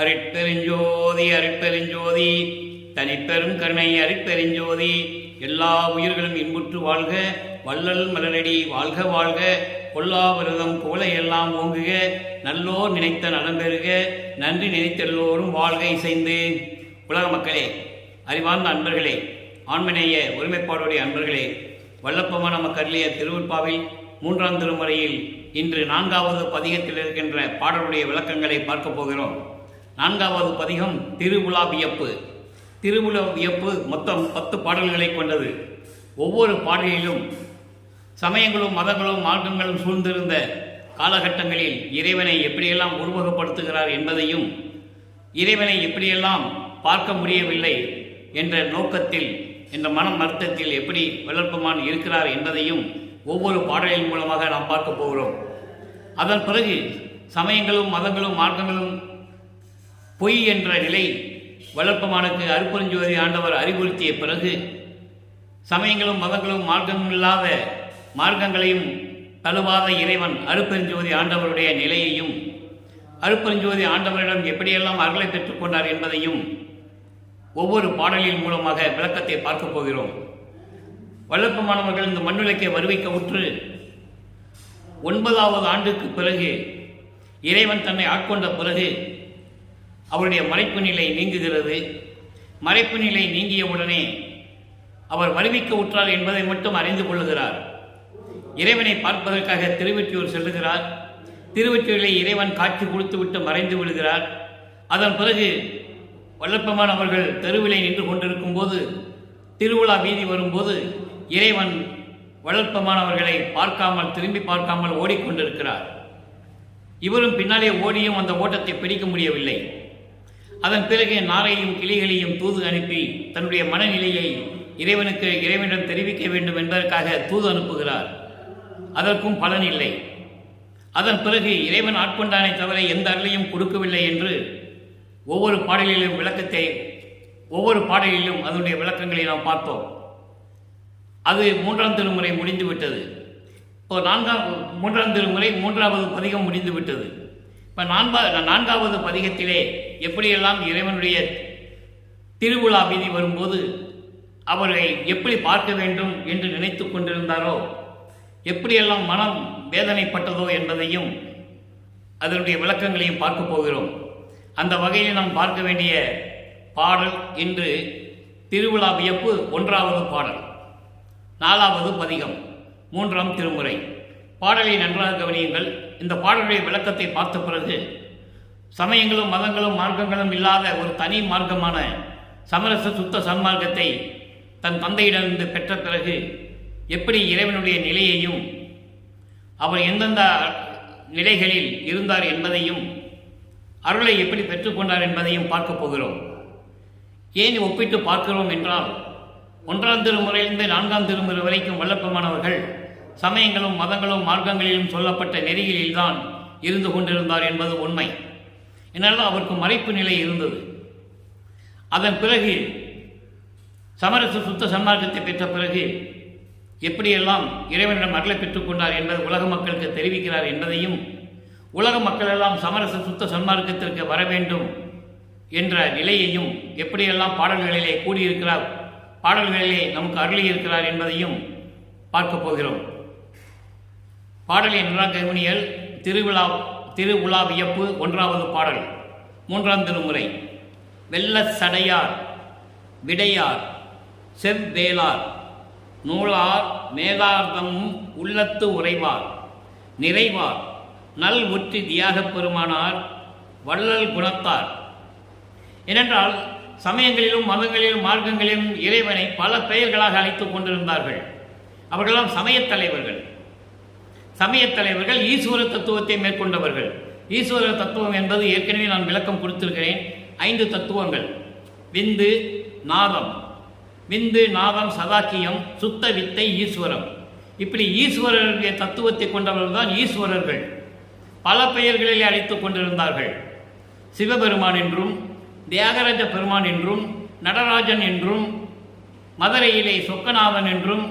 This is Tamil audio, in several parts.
அருட்பெருஞ்சோதி அருட்பெருஞ்சோதி தனிப்பெரும் கருணை அருட்பெருஞ்சோதி. எல்லா உயிர்களும் இன்புற்று வாழ்க, வள்ளல் மலரடி வாழ்க வாழ்க, கொல்லாவிரதம் கோலையெல்லாம் ஓங்குக, நல்லோர் நினைத்த நலம் பெறுக, நன்றி நினைத்தெல்லோரும் வாழ்க இசைந்து. உலக மக்களே, அறிவார்ந்த அன்பர்களே, ஆண்மநேய ஒருமைப்பாடுடைய அன்பர்களே, வல்லப்பமான நமக்கருளிய திருவருட்பாவில் 3ஆம் திருமுறையில் இன்று 4வது பதிகத்தில் இருக்கின்ற பாடலுடைய விளக்கங்களை பார்க்க போகிறோம். 4வது பதிகம் திருவுலா வியப்பு. திருவுலா வியப்பு மொத்தம் 10 பாடல்களை கொண்டது. ஒவ்வொரு பாடலிலும் சமயங்களும் மதங்களும் மார்க்கங்களும் சூழ்ந்திருந்த காலகட்டங்களில் இறைவனை எப்படியெல்லாம் உருவகப்படுத்துகிறார் என்பதையும், இறைவனை எப்படியெல்லாம் பார்க்க முடியவில்லை என்ற நோக்கத்தில், என்ற மனம் அர்த்தத்தில் எப்படி வளர்ப்பமான் இருக்கிறார் என்பதையும் ஒவ்வொரு பாடலின் மூலமாக நாம் பார்க்க போகிறோம். அதன் பிறகு சமயங்களும் மதங்களும் மார்க்கங்களும் பொய் என்ற நிலை வளர்ப்பமானுக்கு அருட்பெருஞ்சோதி ஆண்டவர் அறிவுறுத்திய பிறகு, சமயங்களும் மதங்களும் மார்க்கமும் இல்லாத மார்க்கங்களையும் தழுவாத இறைவன் அருட்பெருஞ்சோதி ஆண்டவருடைய நிலையையும், அருட்பெருஞ்சோதி ஆண்டவரிடம் எப்படியெல்லாம் அருளை பெற்றுக்கொண்டார் என்பதையும் ஒவ்வொரு பாடலின் மூலமாக விளக்கத்தை பார்க்க போகிறோம். வளர்ப்பமானவர்கள் இந்த மண்ணுலகை வருவிக்க உற்று 9வது ஆண்டுக்கு பிறகு இறைவன் தன்னை ஆட்கொண்ட பிறகு அவருடைய மறைப்பு நிலை நீங்குகிறது. மறைப்பு நிலை நீங்கியவுடனே அவர் வருவிக்க உற்றார் என்பதை மட்டும் அறிந்து கொள்ளுகிறார். இறைவனை பார்ப்பதற்காக திருவெற்றியூர் செல்லுகிறார். திருவெற்றியூரில் இறைவன் காட்சி கொடுத்துவிட்டு மறைந்து விடுகிறார். அதன் பிறகு வல்லப்பமானவர்கள் தெருவிலை நின்று கொண்டிருக்கும் போது, திருவிழா வீதி வரும்போது இறைவன் வளர்ப்பமானவர்களை பார்க்காமல், திரும்பி பார்க்காமல் ஓடிக்கொண்டிருக்கிறார். இவரும் பின்னாலே ஓடியும் அந்த ஓட்டத்தை பிடிக்க முடியவில்லை. அதன் பிறகு நாரையும் கிளிகளையும் தூது அனுப்பி தன்னுடைய மனநிலையை இறைவனிடம் தெரிவிக்க வேண்டும் என்பதற்காக தூது அனுப்புகிறார். அதற்கும் பலன் இல்லை. அதன் பிறகு இறைவன் ஆட்கொண்டானை தவிர எந்த அருளையும் கொடுக்கவில்லை என்று ஒவ்வொரு பாடலிலும் அதனுடைய விளக்கங்களை நாம் பார்த்தோம். அது 3ஆம் திருமுறை முடிந்துவிட்டது. இப்போ 3ஆம் திருமுறை 3வது பதிகம் முடிந்துவிட்டது. இப்போ 4வது பதிகத்திலே எப்படியெல்லாம் இறைவனுடைய திருவிழா வீதி வரும்போது அவரை எப்படி பார்க்க வேண்டும் என்று நினைத்து கொண்டிருந்தாரோ, எப்படியெல்லாம் மனம் வேதனைப்பட்டதோ என்பதையும் அதனுடைய விளக்கங்களையும் பார்க்க போகிறோம். அந்த வகையில் நாம் பார்க்க வேண்டிய பாடல் இன்று திருவிழா வியப்பு 1வது பாடல், 4வது பதிகம், 3ஆம் திருமுறை. பாடலை நன்றாக கவனியுங்கள். இந்த பாடலுடைய விளக்கத்தை பார்த்த பிறகு சமயங்களும் மதங்களும் மார்க்கங்களும் இல்லாத ஒரு தனி மார்க்கமான சமரச சுத்த சன்மார்க்கத்தை தன் தந்தையிடமிருந்து பெற்ற பிறகு எப்படி இறைவனுடைய நிலையையும், அவர் எந்தெந்த நிலைகளில் இருந்தார் என்பதையும், அருளை எப்படி பெற்றுக்கொண்டார் என்பதையும் பார்க்க போகிறோம். ஏன் ஒப்பிட்டு பார்க்கிறோம் என்றால், 1ஆம் திருமுறையிலிருந்து 4ஆம் திருமுறை வரைக்கும் வல்லப்பமானவர்கள் சமயங்களும் மதங்களும் மார்க்கங்களிலும் சொல்லப்பட்ட நெறிகளில்தான் இருந்து கொண்டிருந்தார் என்பது உண்மை. என்னால் அவருக்கு மறைப்பு நிலை இருந்தது. அதன் பிறகு சமரச சுத்த சன்மார்க்கத்தை பெற்ற பிறகு எப்படியெல்லாம் இறைவனிடம் அருளை பெற்றுக்கொண்டார் என்பது உலக மக்களுக்கு தெரிவிக்கிறார் என்பதையும், உலக மக்களெல்லாம் சமரச சுத்த சன்மார்க்கத்திற்கு வர வேண்டும் என்ற நிலையையும், எப்படியெல்லாம் பாடல்களிலே கூடியிருக்கிறார், பாடல்களிலே நமக்கு அருளியிருக்கிறார் என்பதையும் பார்க்க போகிறோம். பாடலை நன்றாக கவனியல். திருவுலா வியப்பு 1வது பாடல், 3ஆம் திருமுறை. வெள்ள சடையார் விடையார் செவ்வேளார் நூலார் மேலார்தமும் உள்ளத்து உறைவார் நிறைவார் நல் ஒற்றி தியாகப் பெருமானார் வள்ளல் குணத்தார். ஏனென்றால் சமயங்களிலும் மதங்களிலும் மார்க்கங்களிலும் இறைவனை பல பெயர்களாக அழைத்துக் கொண்டிருந்தார்கள். அவர்களெல்லாம் சமயத்தலைவர்கள் ஈஸ்வர தத்துவத்தை மேற்கொண்டவர்கள். ஈஸ்வர தத்துவம் என்பது ஏற்கனவே நான் விளக்கம் கொடுத்திருக்கிறேன். 5 தத்துவங்கள்: விந்து, நாதம், சதாக்கியம், சுத்த வித்தை, ஈஸ்வரம். இப்படி ஈஸ்வரருடைய தத்துவத்தை கொண்டவர்கள் தான் ஈஸ்வரர்கள். பல பெயர்களிலே அழைத்துக் கொண்டிருந்தார்கள். சிவபெருமான் என்றும், தியாகராஜ பெருமான் என்றும், நடராஜன் என்றும், மதுரையிலே சொக்கநாதன் என்றும்,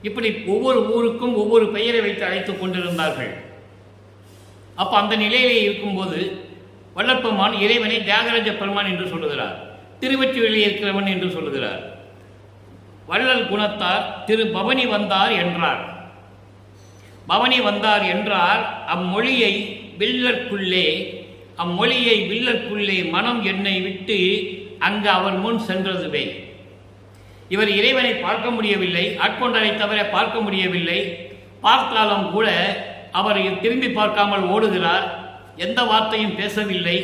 இப்படி ஒவ்வொரு ஊருக்கும் ஒவ்வொரு பெயரை வைத்து அழைத்துக் கொண்டிருந்தார்கள். அப்போ அந்த நிலையிலே இருக்கும்போது வள்ளற்பெருமான் இறைவனை தியாகராஜ பெருமான் என்று சொல்லுகிறார், திருவொற்றியூரில் இருக்கிறவன் என்று சொல்லுகிறார். வள்ளல் குணத்தார் திரு பவனி வந்தார் என்றார். பவனி வந்தார் என்றார் அம்மொழியை வில்லற்குள்ளே மனம் என்னை விட்டு அங்கு அவர் முன் சென்றதுவே. இவர் இறைவனை பார்க்க முடியவில்லை, ஆட்கொண்டரை தவிர பார்க்க முடியவில்லை. பார்த்தாலும் கூட அவர் திரும்பி பார்க்காமல் ஓடுகிறார், எந்த வார்த்தையும் பேசவில்லை.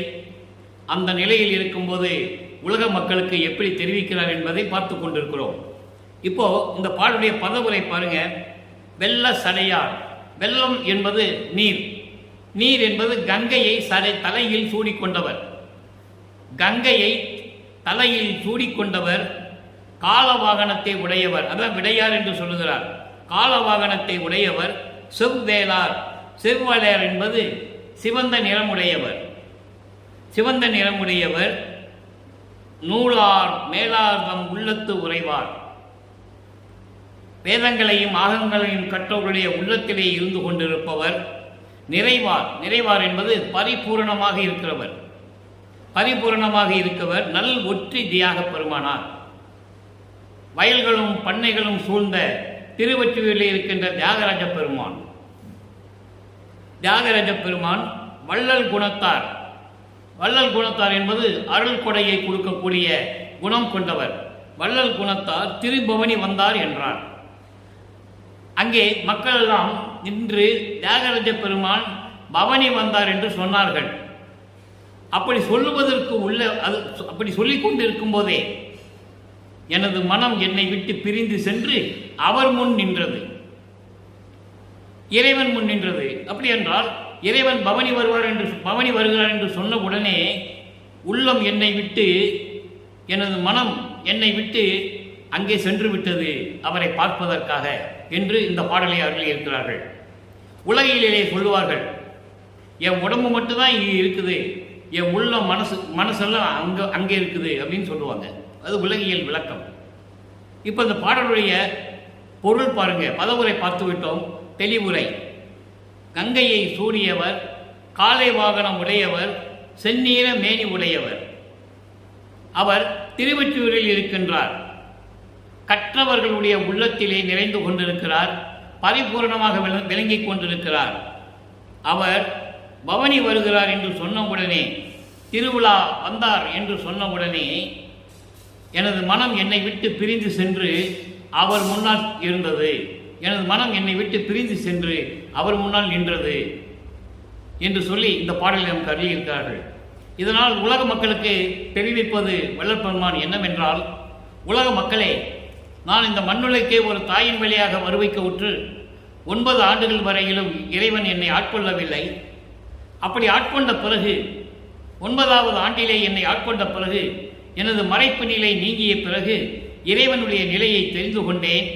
அந்த நிலையில் இருக்கும்போது உலக மக்களுக்கு எப்படி தெரிவிக்கிறார் என்பதை பார்த்து கொண்டிருக்கிறோம். இப்போ இந்த பாடலுடைய பதவுரை பாருங்க. வெள்ள சடையார், வெள்ளம் என்பது நீர், நீர் என்பது கங்கையை தலையில் சூடிக்கொண்டவர், கங்கையை தலையில் சூடிக்கொண்டவர், கால வாகனத்தை உடையவர், அதான் விடையார் என்று சொல்லுகிறார். கால வாகனத்தை உடையவர், செவ்வேளார், செவ்வேளார் என்பது சிவந்த நிறமுடையவர், சிவந்த நிறமுடையவர், நூலார் மேலார்தம் உள்ளத்து உறைவார், வேதங்களையும் ஆகங்களையும் கற்றவர்களுடைய உள்ளத்திலே இருந்து கொண்டிருப்பவர், நிறைவார், நிறைவார் என்பது பரிபூரணமாக இருக்கிறவர், பரிபூரணமாக இருக்கவர், நல் ஒற்றி தியாக பெருமானார். வயல்களும் பண்ணைகளும் சூழ்ந்த திருவொற்றியூரில் இருக்கின்ற தியாகராஜ பெருமான். தியாகராஜ பெருமான் வள்ளல் குணத்தார். வள்ளல் குணத்தார் என்பது அருள் கொடையை கொடுக்கக்கூடிய குணம் கொண்டவர். வள்ளல் குணத்தார் திருபவனி வந்தார் என்றார். அங்கே மக்கள் எல்லாம் நின்று தியாகராஜ பெருமான் பவனி வந்தார் என்று சொன்னார்கள். அப்படி சொல்லுவதற்கு அப்படி சொல்லிக் கொண்டிருக்கும் போதே எனது மனம் என்னை விட்டு பிரிந்து சென்று அவர் முன் நின்றது, இறைவன் முன் நின்றது. அப்படி என்றால் இறைவன் பவனி வருகிறார் என்று சொன்ன உடனே உள்ளம் என்னை விட்டு, எனது மனம் என்னை விட்டு அங்கே சென்று விட்டது அவரை பார்ப்பதற்காக என்று இந்த பாடலை அவர்கள் இருக்கிறார்கள். உலகிலே சொல்லுவார்கள், என் உடம்பு மட்டும்தான் இங்கே இருக்குது, என் உள்ள மனசெல்லாம் அங்கே இருக்குது அப்படின்னு சொல்லுவாங்க. அது உலகியல் விளக்கம். இப்போ இந்த பாடலுடைய பொருள் பாருங்க. பதவுரை பார்த்து விட்டோம், தெளிவுரை. கங்கையை சூடியவர், காலை வாகனம் உடையவர், செந்நீர மேனி உடையவர். அவர் திருவொற்றியூரில் இருக்கின்றார், கற்றவர்களுடைய உள்ளத்திலே நிறைந்து கொண்டிருக்கிறார், பரிபூர்ணமாக விளங்கிக் கொண்டிருக்கிறார். அவர் பவனி வருகிறார் என்று சொன்னவுடனே, திருவிழா வந்தார் என்று சொன்னவுடனே எனது மனம் என்னை விட்டு பிரிந்து சென்று அவர் முன்னால் இருந்தது, எனது மனம் என்னை விட்டு பிரிந்து சென்று அவர் முன்னால் நின்றது என்று சொல்லி இந்த பாடலை நமக்கு அறிவிக்கிறார்கள். இதனால் உலக மக்களுக்கு தெரிவிப்பது வள்ளற்பெருமான் என்னவென்றால், உலக மக்களே, நான் இந்த மண்ணுலகே ஒரு தாயின் வழியாக வருவிக்க உற்று 9 ஆண்டுகள் வரையிலும் இறைவன் என்னை ஆட்கொள்ளவில்லை. அப்படி ஆட்கொண்ட பிறகு 9வது ஆண்டிலே என்னை ஆட்கொண்ட பிறகு, எனது மறைப்பு நிலை நீங்கிய பிறகு இறைவனுடைய நிலையை தெரிந்து கொண்டேன்.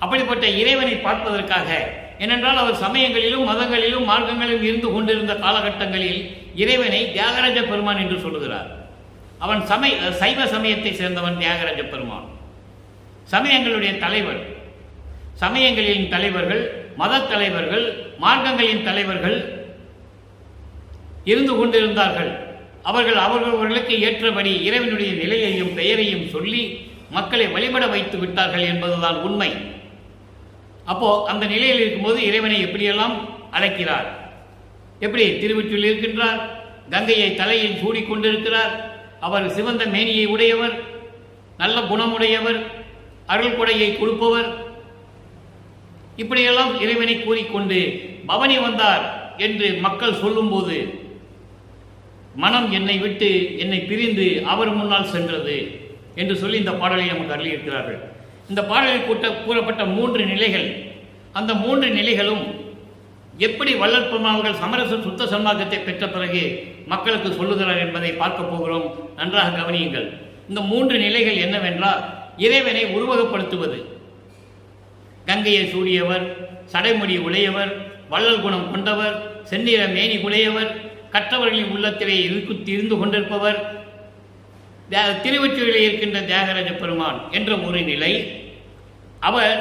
அப்படிப்பட்ட இறைவனை பார்ப்பதற்காக, ஏனென்றால் அவர் சமயங்களிலும் மதங்களிலும் மார்க்கங்களிலும் இருந்து கொண்டிருந்த காலகட்டங்களில் இறைவனை தியாகராஜ பெருமான் என்று சொல்லுகிறார். அவன் சைவ சமயத்தை சேர்ந்தவன் தியாகராஜ பெருமான். சமயங்களுடைய தலைவர், சமயங்களின் தலைவர்கள், மத தலைவர்கள், மார்க்கங்களின் தலைவர்கள் இருந்து கொண்டிருந்தார்கள். அவர்களுக்கு ஏற்றபடி இறைவனுடைய நிலையையும் பெயரையும் சொல்லி மக்களை வழிபட வைத்து விட்டார்கள் என்பதுதான் உண்மை. அப்போ அந்த நிலையில் இருக்கும்போது இறைவனை எப்படியெல்லாம் அழைக்கிறார், எப்படி திருவொற்றியூரில் இருக்கின்றார், கங்கையை தலையில் சூடிக்கொண்டிருக்கிறார், அவர் சிவந்த மேனியை உடையவர், நல்ல குணமுடையவர், அருள் கொடையை கொடுப்பவர், இப்படியெல்லாம் இறைவனை கூறிக்கொண்டு பவனி வந்தார் என்று மக்கள் சொல்லும்போது மனம் என்னை விட்டு என்னை பிரிந்து அவர் முன்னால் சென்றது என்று சொல்லி இந்த பாடலை நமக்கு அருளியிருக்கிறார்கள். இந்த பாடலில் கூறப்பட்ட 3 நிலைகள், அந்த 3 நிலைகளும் எப்படி வள்ளற்பெருமான் அவர்கள் சமரச சுத்த சன்மார்க்கத்தை பெற்ற பிறகு மக்களுக்கு சொல்லுகிறார் என்பதை பார்க்க போகிறோம். நன்றாக கவனியுங்கள். இந்த 3 நிலைகள் என்னவென்றால், இறைவனை உருவகப்படுத்துவது, கங்கையை சூடியவர், சடைமுடி உடையவர், வள்ளல் குணம் கொண்டவர், செந்நிற மேனி உடையவர், கற்றவர்களின் உள்ளத்திலே இருந்து கொண்டிருப்பவர், திருவொற்றியூரில் இருக்கின்ற தியாகராஜ பெருமான் என்ற ஒரு நிலை. அவர்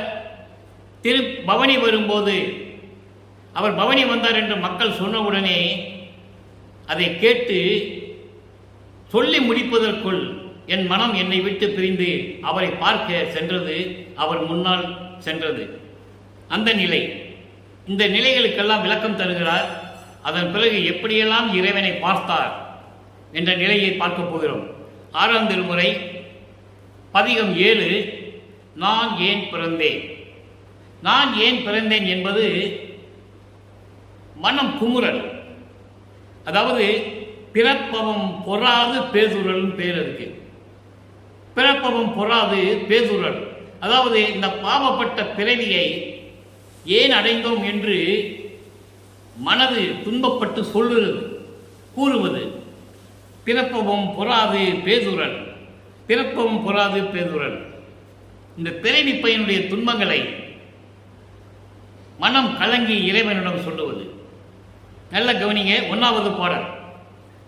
பவனி வரும்போது, அவர் பவனி வந்தார் என்று மக்கள் சொன்னவுடனே அதை கேட்டு சொல்லி முடிப்பதற்குள் என் மனம் என்னை விட்டு பிரிந்து அவரை பார்க்க சென்றது, அவர் முன்னால் சென்றது. அந்த நிலை, இந்த நிலைகளுக்கெல்லாம் விளக்கம் தருகிறார். அதன் பிறகு எப்படியெல்லாம் இறைவனை பார்த்தார் என்ற நிலையை பார்க்க போகிறோம். 6ஆம் திருமுறை பதிகம் 7, நான் ஏன் பிறந்தேன். நான் ஏன் பிறந்தேன் என்பது மனம் குமுறல், அதாவது பிறப்பவம் பொறாது பேதுரல் பேர் இருக்கு. பிறப்பவம் பொறாது பேதுரல், அதாவது இந்த பாவப்பட்ட பிறவியை ஏன் அடைந்தோம் என்று மனது துன்பப்பட்டு சொல்லுவது, கூறுவது. பிறப்பவம் பொறாது பேதுரல், பிறப்பவம் பொறாது பேதுரல். இந்த பிறவி பயனுடைய துன்பங்களை மனம் கலங்கி இறைவனிடம் சொல்லுவது. நல்ல கவனிங்க. 1வது பாடல்,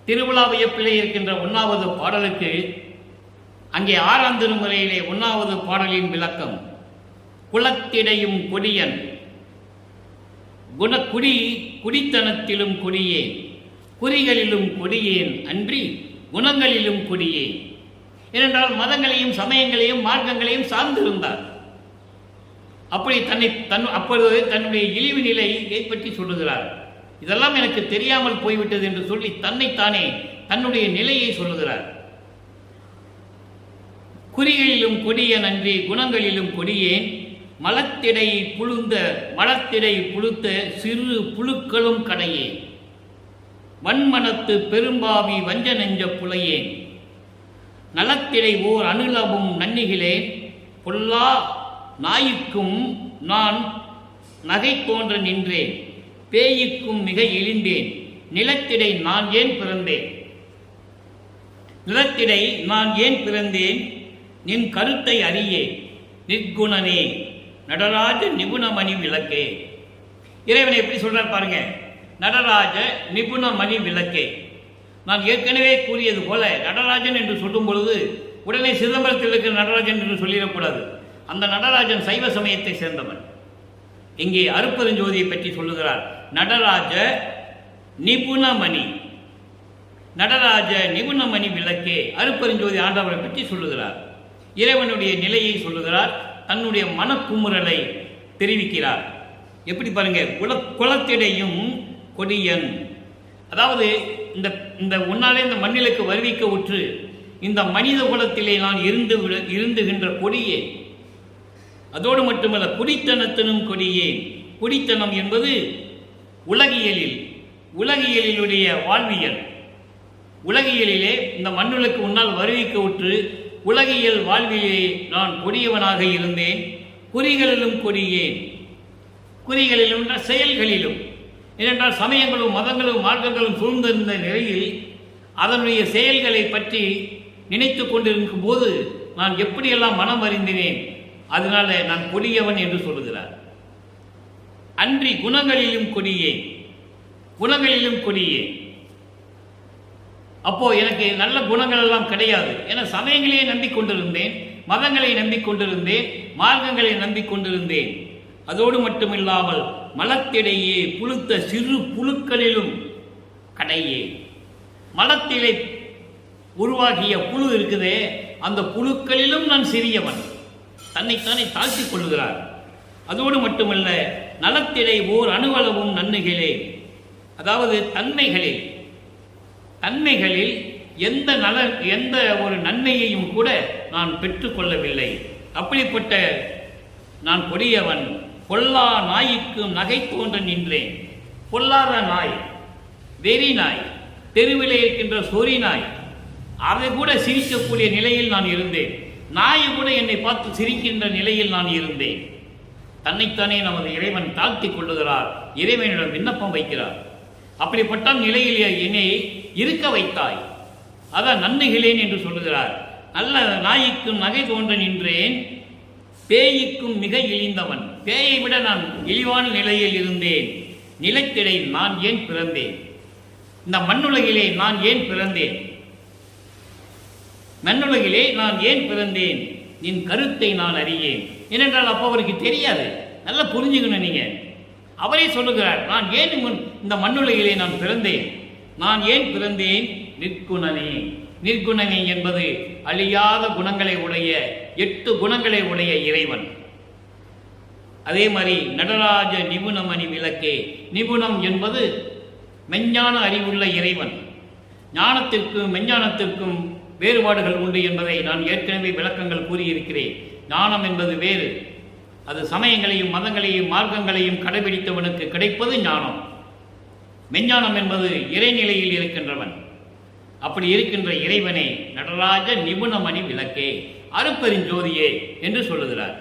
திருவிழாவைய பிள்ளை இருக்கின்ற 1வது பாடலுக்கு அங்கே 6ஆம் திருமுறையிலே 1வது பாடலின் விளக்கம். குலத்திடையும் கொடியன் குடித்தனத்திலும் கொடியேன், குறிகளிலும் கொடியேன் அன்றி குணங்களிலும் கொடியேன். ஏனென்றால் மதங்களையும் சமயங்களையும் மார்க்கங்களையும் சார்ந்திருந்தார். அப்படி அப்பொழுது தன்னுடைய இழிவு நிலையை பற்றி சொல்லுகிறார். இதெல்லாம் எனக்கு தெரியாமல் போய்விட்டது என்று சொல்லி தன்னைத்தானே தன்னுடைய நிலையை சொல்லுகிறார். குறிகளிலும் கொடியன் அன்றி குணங்களிலும் கொடியேன், மலத்திடை புழுத்த சிறு புழுக்களும் கடையேன், வன்மனத்து பெரும்பாவி வஞ்ச நெஞ்ச புலையேன், நலத்திடை ஓர் அனுலவும் நன்னிகளேன், பொல்லா நாய்க்கும் நான் நகை தோன்ற நின்றேன், பேய்க்கும் மிக இழிந்தேன், நிலத்திடை நான் ஏன் பிறந்தேன். நிலத்திடை நான் ஏன் பிறந்தேன், நின் கருத்தை அறியே நிற்குணனே நடராஜ நிபுணமணி விளக்கே. இறைவனை எப்படி சொல்றார் பாருங்க. நடராஜ நிபுணமணி விளக்கே. நான் ஏற்கனவே கூறியது போல நடராஜன் என்று சொல்லும் பொழுது உடனே சிதம்பரத்தில் இருக்கிற நடராஜன் என்று சொல்லிடக்கூடாது. அந்த நடராஜன் சைவ சமயத்தை சேர்ந்தவன். இங்கே அருட்பெருஞ்சோதியை பற்றி சொல்லுகிறார். நடராஜ நிபுணமணி, நடராஜ நிபுணமணி விளக்கே. அருட்பெருஞ்சோதி ஆண்டவரை பற்றி சொல்லுகிறார். இறைவனுடைய நிலையை சொல்லுகிறார். தன்னுடைய மனக்குமுறலை தெரிவிக்கிறார். எப்படி பாருங்க. குலத்திடையும் கொடியன், அதாவது இந்த உன்னாலே இந்த மண்ணிலுக்கு வருவிக்க உற்று இந்த மனித குலத்திலே நான் இருந்துகின்ற கொடியே. அதோடு மட்டுமல்ல, குடித்தனத்தினும் கொடியே. குடித்தனம் என்பது உலகியலிலுடைய வாழ்வியல். உலகியலிலே இந்த மண்ணுக்கு உன்னால் வருவிக்க உற்று உலகியல் வாழ்விலே நான் கொடியவனாக இருந்தேன். குறிகளிலும் கொடியேன், குறிகளிலும் செயல்களிலும். ஏனென்றால் சமயங்களும் மதங்களும் மார்க்கங்களும் சூழ்ந்திருந்த நிலையில் அதனுடைய செயல்களை பற்றி நினைத்து கொண்டிருக்கும் போது நான் எப்படியெல்லாம் மனம் அறிந்தினேன். அதனால நான் கொடியவன் என்று சொல்லுகிறார். அன்றி குணங்களிலும் கொடியே, குணங்களிலும் கொடியே. அப்போ எனக்கு நல்ல குணங்கள் எல்லாம் கிடையாது. ஏன்னா சமயங்களையே நம்பிக்கொண்டிருந்தேன், மதங்களை நம்பிக்கொண்டிருந்தேன், மார்க்கங்களை நம்பிக்கொண்டிருந்தேன். அதோடு மட்டுமில்லாமல் மலத்திடையே புழுத்த சிறு புழுக்களிலும் கடையே. மலத்திலே உருவாகிய புழு இருக்குதே, அந்த புழுக்களிலும் நான் சிறியவன். தன்னைத்தானே தாழ்த்திக் கொள்ளுகிறார். அதோடு மட்டுமல்ல, நலத்திடை ஓர் அணுவளவும் நன்னுகளே, அதாவது தன்மைகளில் எந்த ஒரு நன்மையையும் கூட நான் பெற்றுக்கொள்ளவில்லை. அப்படிப்பட்ட நான் கொடியவன். பொல்லா நாய்க்கும் நகை தோன்ற நின்றேன். பொல்லாத நாய், வெறி நாய், தெருவிலே இருக்கின்ற சொறி நாய், அதை கூட சிரிக்கக்கூடிய நிலையில் நான் இருந்தேன். நாயை கூட என்னை பார்த்து சிரிக்கின்ற நிலையில் நான் இருந்தேன். தன்னைத்தானே நமது இறைவன் தாழ்த்திக் கொள்ளுகிறார். இறைவனிடம் விண்ணப்பம் வைக்கிறார். அப்படிப்பட்ட நிலையில் என்னை இருக்க வைத்தாய், அதான் நன்மைகளேன் என்று சொல்லுகிறார். நல்ல நாய்க்கும் நகை தோன்ற நின்றேன், பேய்க்கும் மிக இழிந்தவன். பேயை விட நான் இழிவான நிலையில் இருந்தேன். நிலத்திடை நான் ஏன் பிறந்தேன், இந்த மண்ணுலகிலே நான் ஏன் பிறந்தேன், மண்ணுலகிலே நான் ஏன் பிறந்தேன், நின் கருத்தை நான் அறியேன். ஏனென்றால் அப்போ அவருக்கு தெரியாது. நல்லா புரிஞ்சுக்கணும் நீங்க. அவரே சொல்லுகிறார், நான் ஏன் இந்த மண்ணுலகிலே நான் பிறந்தேன், நான் ஏன் பிறந்தேன்? நிற்குணனே. நிற்குணனே என்பது அழியாத குணங்களை உடைய 8 குணங்களை உடைய இறைவன். அதே மாதிரி நடராஜ நிபுணமணி விளக்கே. நிபுணம் என்பது மெஞ்ஞான அறிவுள்ள இறைவன். ஞானத்திற்கும் மெஞ்ஞானத்திற்கும் வேறுபாடுகள் உண்டு என்பதை நான் ஏற்கனவே விளக்கங்கள் கூறியிருக்கிறேன். ஞானம் என்பது வேறு, அது சமயங்களையும் மதங்களையும் மார்க்கங்களையும் கடைபிடித்தவனுக்கு கிடைப்பது ஞானம். மெஞ்ஞானம் என்பது இறைநிலையில் இருக்கின்றவன். அப்படி இருக்கின்ற இறைவனை நடராஜ நிபுணமணி விளக்கே, அருட்பெருஞ்சோதியே என்று சொல்லுகிறார்.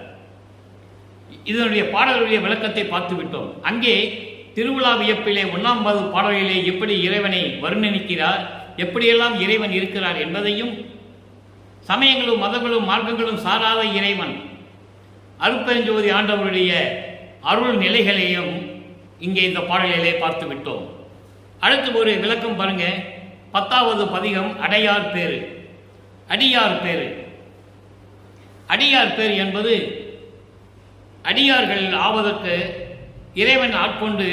இதனுடைய பாடலுடைய விளக்கத்தை பார்த்து விட்டோம். அங்கே திருவிழா வியப்பிலே 1ஆம் பாடலிலே எப்படி இறைவனை வர்ணனிக்கிறார், எப்படியெல்லாம் இறைவன் இருக்கிறார் என்பதையும், சமயங்களும் மதங்களும் மார்க்கங்களும் சாராத இறைவன் அருட்பெருஞ்சோதி ஆண்டவருடைய அருள் நிலைகளையும் இங்கே இந்த பாடலிலே பார்த்து விட்டோம். அடுத்து ஒரு விளக்கம் பாருங்க. 10வது பதிகம் அடையார் பேரு. அடியார் பேரு. அடியார் பேர் என்பது அடியார்கள் ஆவதற்கு இறைவன் ஆட்கொண்டு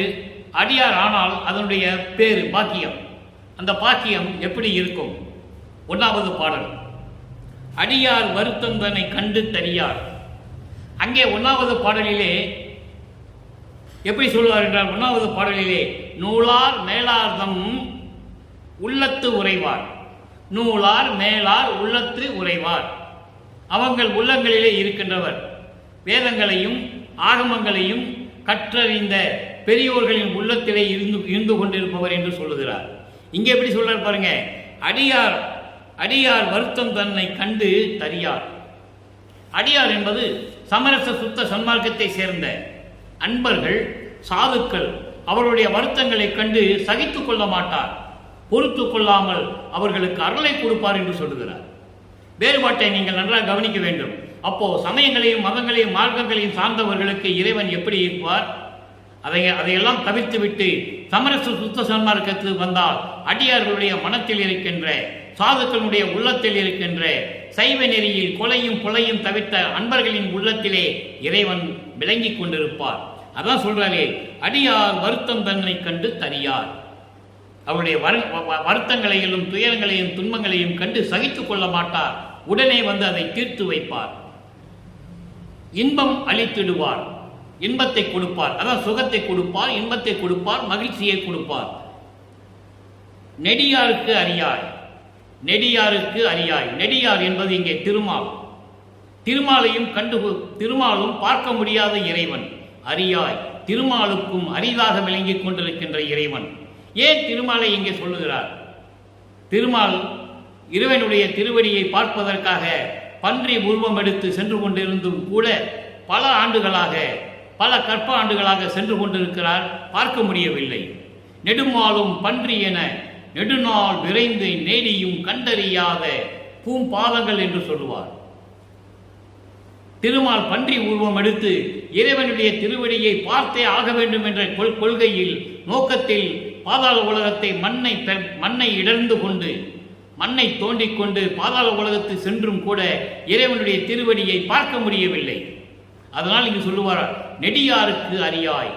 அடியார் ஆனால் அதனுடைய பேரு பாக்கியம். அந்த பாக்கியம் எப்படி இருக்கும்? 1வது பாடல் அடியார் வருத்தம் தன்னை கண்டு தரியார். அங்கே 1வது பாடலிலே எப்படி சொல்வார் என்றால், 1வது பாடலிலே நூலார் மேலார்தம் உள்ளத்து உறைவார். நூலார் மேலார் உள்ளத்து உறைவார். அவங்கள் உள்ளங்களிலே இருக்கின்றவர். வேதங்களையும் ஆகமங்களையும் கற்றறிந்த பெரியோர்களின் உள்ளத்திலே இருந்து கொண்டிருப்பவர் என்று சொல்லுகிறார். இங்கே எப்படி சொல்றார் பாருங்க. அடியார் அடியார் வருத்தம் தன்னை கண்டு தரியார். அடியார் என்பது சமரச சுத்த சன்மார்க்கத்தை சேர்ந்த அன்பர்கள், சாதுக்கள். அவருடைய வருத்தங்களை கண்டு சகித்துக் கொள்ள மாட்டார், பொறுத்து கொள்ளாமல் அவர்களுக்கு அருளை கொடுப்பார் என்று சொல்லுகிறார். வேறுபாட்டை நீங்கள் நன்றாக கவனிக்க வேண்டும். அப்போ சமயங்களையும் மதங்களையும் மார்க்கங்களையும் சார்ந்தவர்களுக்கு இறைவன் எப்படி இருப்பார்? அதையெல்லாம் தவிர்த்துவிட்டு சமரச சுத்த சன்மார்க்கத்துக்கு வந்தால் அடியார்களுடைய மனத்தில் இருக்கின்ற, சாதுக்களுடைய உள்ளத்தில் இருக்கின்ற சைவ நெறியில் கொலையும் கொலையும் தவிர்த்த அன்பர்களின் உள்ளத்திலே இறைவன் விளங்கி கொண்டிருப்பார். அதான் சொல்றாரே, அடியார் வருத்தம் தன்னை கண்டு தரியார். அவருடைய வருத்தங்களையும் துயரங்களையும் துன்பங்களையும் கண்டு சகித்துக் கொள்ள மாட்டார், உடனே வந்து அதை தீர்த்து வைப்பார். இன்பம் அளித்திடுவார், இன்பத்தை கொடுப்பார். அதான் சுகத்தை கொடுப்பார், இன்பத்தை கொடுப்பார், மகிழ்ச்சியை கொடுப்பார். நெடியாருக்கு அறியாய். நெடியாருக்கு அறியாய். நெடியார் என்பது இங்கே திருமால். திருமாலும் பார்க்க முடியாத இறைவன். அறியாய், திருமாலுக்கும் அரிதாக விளங்கிக் கொண்டிருக்கின்ற இறைவன். ஏன் திருமாலை இங்கே சொல்லுகிறார்? திருமால் இறைவனுடைய திருவடியை பார்ப்பதற்காக பன்றி உருவம் எடுத்து சென்று கொண்டிருந்தும் கூட பல ஆண்டுகளாக, பல கற்ப ஆண்டுகளாக சென்று கொண்டிருக்கிறார், பார்க்க முடியவில்லை. நெடுமாலும் பன்றி என நெடுநாள் விரைந்து நேடியும் கண்டறியாத பூம்பாதங்கள் என்று சொல்லுவார். திருமால் பன்றி உருவம் எடுத்து இறைவனுடைய திருவடியை பார்த்தே ஆக வேண்டும் என்ற கொள்கையில், நோக்கத்தில் பாதாள உலகத்தை மண்ணை இடர்ந்து கொண்டு, மண்ணை தோண்டிக் கொண்டு பாதாள உலகத்தில் சென்றும் கூட இறைவனுடைய திருவடியை பார்க்க முடியவில்லை. அதனால் இங்கு சொல்லுவார், நெடியாருக்கு அறியாய்.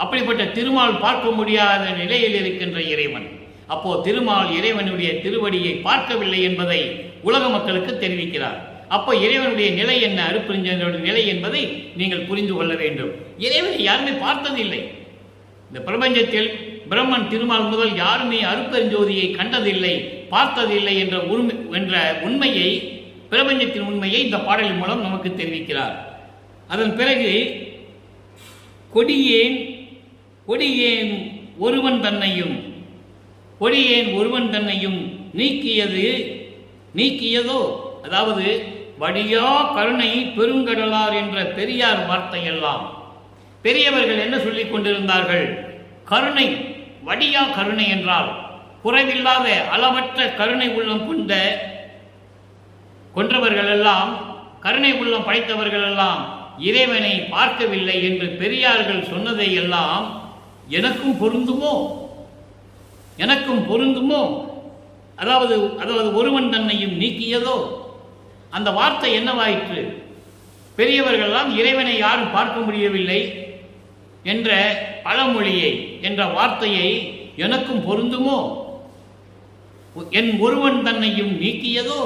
அப்படிப்பட்ட திருமால் பார்க்க முடியாத நிலையில் இருக்கின்ற இறைவன். அப்போ திருமால் இறைவனுடைய திருவடியை பார்க்கவில்லை என்பதை உலக மக்களுக்கு தெரிவிக்கிறார். அப்போ இறைவனுடைய நிலை என்ன, அருட்பெருஞ்சோதியுடைய நிலை என்பதை நீங்கள் புரிந்து கொள்ள வேண்டும். இறைவனை யாருமே பார்த்ததில்லை. இந்த பிரபஞ்சத்தில் பிரம்மன் திருமால் முதல் யாருமே அருட்பெருஞ்சோதியை கண்டதில்லை, பார்த்ததில்லை என்ற உண்மையை, பிரபஞ்சத்தின் உண்மையை இந்த பாடலின் மூலம் நமக்கு தெரிவிக்கிறார். அதன் பிறகு கொடியேன் ஒருவன் தன்னையும் நீக்கியதோ, அதாவது வடியா கருணை பெருங்கடலார் என்ற பெரியார் வார்த்தையெல்லாம் பெரியவர்கள் என்ன சொல்லிக் கொண்டிருந்தார்கள்? கருணை, வடியா கருணை என்றால் குறைவில்லாத அளவற்ற கருணை உள்ளம் கொன்றவர்கள் எல்லாம், கருணை உள்ளம் படைத்தவர்கள் எல்லாம் இறைவனை பார்க்கவில்லை என்று பெரியார்கள் சொன்னதை எல்லாம் எனக்கும் பொருந்துமோ? அதாவது ஒருவன் தன்னையும் நீக்கியதோ, அந்த வார்த்தை என்னவாயிற்று? பெரியவர்களெல்லாம் இறைவனை யாரும் பார்க்க முடியவில்லை என்ற பழமொழியை, என்ற வார்த்தையை எனக்கும் பொருந்துமோ? என் ஒருவன் தன்னையும் நீக்கியதோ.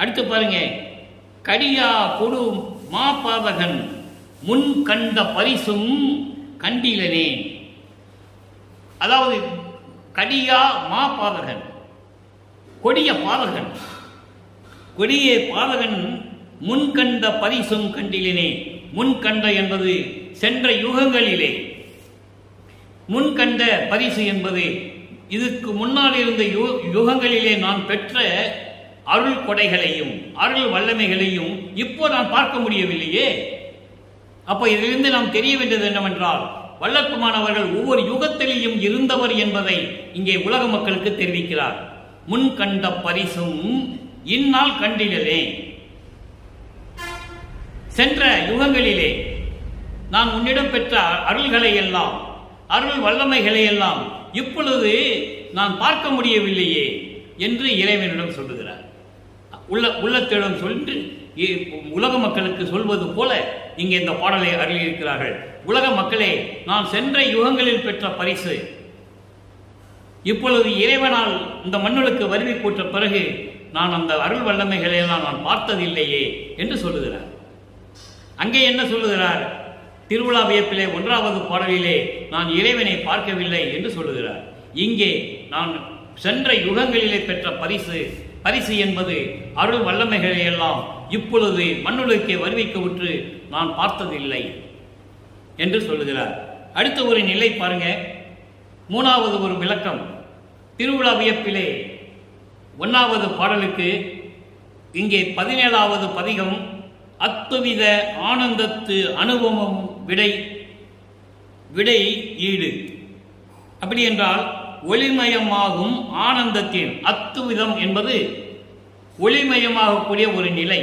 அடுத்து பாருங்க, கடியா கொடு மாபாதகன் முன் கண்ட பரிசும் கண்டிலனே. அதாவது கடியா மாபாதகன், கொடிய பாதகன், கொடிய பாதகன் முன் கண்ட பரிசும் கண்டிலனே. முன் கண்ட என்பது சென்ற யுகங்களிலே, முன் கண்ட பரிசு என்பது இதுக்கு முன்னால் இருந்த யுகங்களிலே நான் பெற்ற அருள் கொடைகளையும் அருள் வல்லமைகளையும் இப்போ நான் பார்க்க முடியவில்லையே. அப்போ இதிலிருந்து நாம் தெரிய வேண்டியது என்னவென்றால், வள்ளற்பெருமானவர்கள் ஒவ்வொரு யுகத்திலேயும் இருந்தவர் என்பதை இங்கே உலக மக்களுக்கு தெரிவிக்கிறார். முன் கண்ட பரிசும் இந்நாள் கண்டிலே. சென்ற யுகங்களிலே நான் உன்னிடம் பெற்ற அருள்களை எல்லாம், அருள் வல்லமைகளை எல்லாம் இப்பொழுது நான் பார்க்க முடியவில்லையே என்று இறைவனிடம் சொல்லுகிறார். உள்ளத்திடம் சொல்லி உலக மக்களுக்கு சொல்வது போல இங்கே இந்த பாடலை அருளியிருக்கிறார்கள். உலக மக்களே, நான் சென்ற யுகங்களில் பெற்ற பரிசு இப்பொழுது இறைவனால் இந்த மண்ணுக்கு வருவி கூற்ற பிறகு நான் அந்த அருள் வல்லமைகளை எல்லாம் நான் பார்த்ததில்லையே என்று சொல்லுகிறார். அங்கே என்ன சொல்லுகிறார்? திருவிழா வியப்பிலே 1வது பாடலிலே நான் இறைவனை பார்க்கவில்லை என்று சொல்லுகிறார். இங்கே நான் சென்ற யுகங்களிலே பெற்ற பரிசு என்பது அருள் வல்லமைகளை எல்லாம் இப்பொழுது மண்ணுலகே வருவிக்க விட்டு நான் பார்த்ததில்லை என்று சொல்லுகிறார். அடுத்த ஒரு நிலை பாருங்க, 3வது ஒரு விளக்கம். திருவிழா வியப்பிலே 1வது பாடலுக்கு இங்கே 17வது பதிகம் அத்துவித ஆனந்தத்து அனுபவம் விடை ஈடு. அப்படி என்றால் ஒளிமயமாகும் ஆனந்தத்தின் அத்துவிதம் என்பது ஒளிமயமாகக்கூடிய ஒரு நிலை.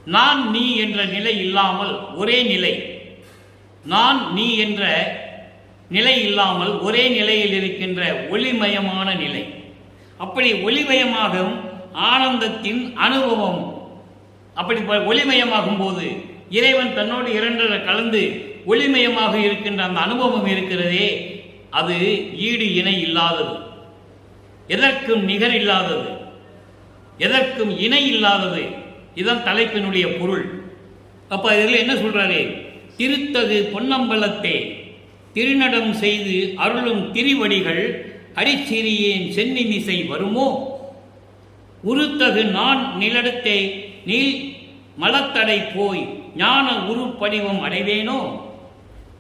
நான் நீ என்ற நிலை இல்லாமல் ஒரே நிலை, நான் நீ என்ற நிலை இல்லாமல் ஒரே நிலையில் இருக்கின்ற ஒளிமயமான நிலை. அப்படி ஒளிமயமாகும் ஆனந்தத்தின் அனுபவம். அப்படி ஒளிமயமாகும் போது இறைவன் தன்னோடு இரண்டரை கலந்து ஒளிமயமாக இருக்கின்ற அந்த அனுபவம் இருக்கிறதே, அது ஈடு இணை இல்லாதது, எதற்கும் நிகர் இல்லாதது, எதற்கும் இணை இல்லாதது. இதன் தலைப்பினுடைய பொருள். அப்ப இதில் என்ன சொல்றாரு? திருத்தகு பொன்னம்பலத்தே திருநடம் செய்து அருளும் திரிவடிகள் அடிச்சிறியேன் சென்னிமிசை வருமோ. உருத்தகு நான் நிலடத்தே நீள் மலத்தடை போய் ஞான உருப்படிவம் அடைவேனோ.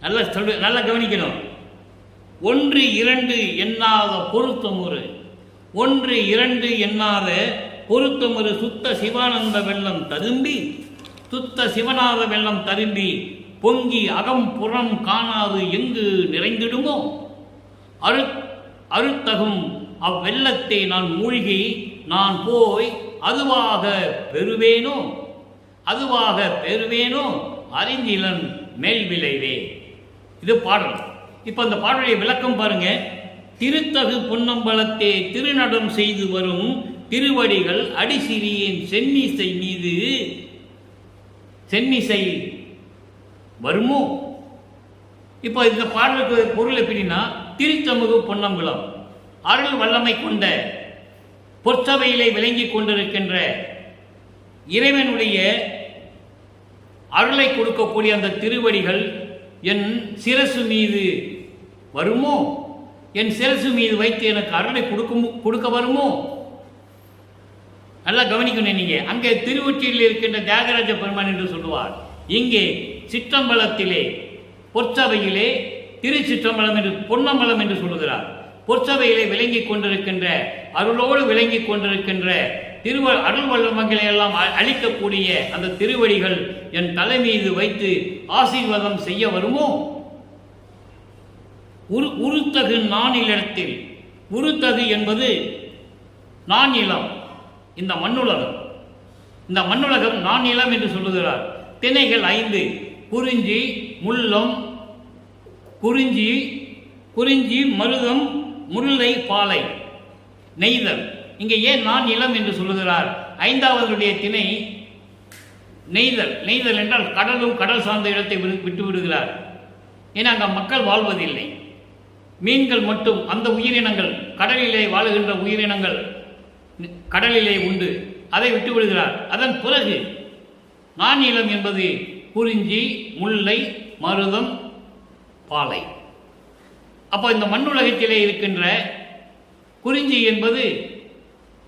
நல்லா கவனிக்கணும். 1 2 எண்ணாத பொருத்தமுறு, 1 2 எண்ணாத பொருத்தமுறு சுத்த சிவானந்த வெள்ளம் ததும்பி, சுத்த சிவநாத வெள்ளம் தரும்பி பொங்கி அகம் புறம் காணாது எங்கு நிறைந்திடுமோ. அருத்தகும் அவ்வெள்ளத்தை நான் மூழ்கி நான் போய் அதுவாக பெறுவேனோ, அதுவாக பெறுவேனோ அறிந்திலன் மேல் விளைவே. இது பாடல். இப்ப அந்த பாடலுடைய விளக்கம் பாருங்க. திருத்தகு பொன்னம்பலத்தே திருநடம் செய்து வரும் திருவடிகள் அடிசிறியின் சென்னிசை மீது சென்னிசை வருமோ. இப்போ இந்த பாடலுக்கு பொருள் எப்படின்னா, திருத்தமுகு பொன்னம்பலம் அருள் வல்லமை கொண்ட பொற்சபையிலே விளங்கி கொண்டிருக்கின்ற இறைவனுடைய அருளை கொடுக்கக்கூடிய அந்த திருவடிகள் என் சிரசு மீது வருமோ, என் சிரசு மீது வைத்து எனக்கு அருளை கொடுக்க வருமோ. நல்லா கவனிக்கணும். நீங்க அங்கே திருவொற்றியில் இருக்கின்ற தியாகராஜ பெருமான் என்று சொல்லுவார். இங்கே சிற்றம்பலத்திலே பொற்சபையிலே திருச்சிற்றம்பலம் என்று பொன்னம்பலம் என்று சொல்லுகிறார். பொற்சபையிலே விளங்கி கொண்டிருக்கின்ற அருளோடு விளங்கி கொண்டிருக்கின்ற அருள் வல்லமைகளை எல்லாம் அளிக்கக்கூடிய அந்த திருவடிகள் என் தலை மீது வைத்து ஆசீர்வாதம் செய்ய வருமோ. உருத்தகு நானிலத்தில், உருத்தகு என்பது நானிலம், இந்த மண்ணுலகம். இந்த மண்ணுலகம் நானிலம் என்று சொல்லுகிறார். திணைகள் 5: குறிஞ்சி, முல்லம், குறிஞ்சி, மருதம், முல்லை, பாலை, நெய்தல். இங்கே ஏன் நான் இளம் என்று சொல்லுகிறார்? 5வது திணை நெய்தல். நெய்தல் என்றால் கடலும் கடல் சார்ந்த இடத்தை விட்டு விடுகிறார். ஏன்னா அங்கே மக்கள் வாழ்வதில்லை. மீன்கள் மட்டும், அந்த உயிரினங்கள், கடலிலே வாழுகின்ற உயிரினங்கள் கடலிலே உண்டு, அதை விட்டு விடுகிறார். அதன் பிறகு நானிலம் என்பது குறிஞ்சி, முல்லை, மருதம், பாலை. அப்போ இந்த மண்ணுலகத்திலே இருக்கின்ற குறிஞ்சி என்பது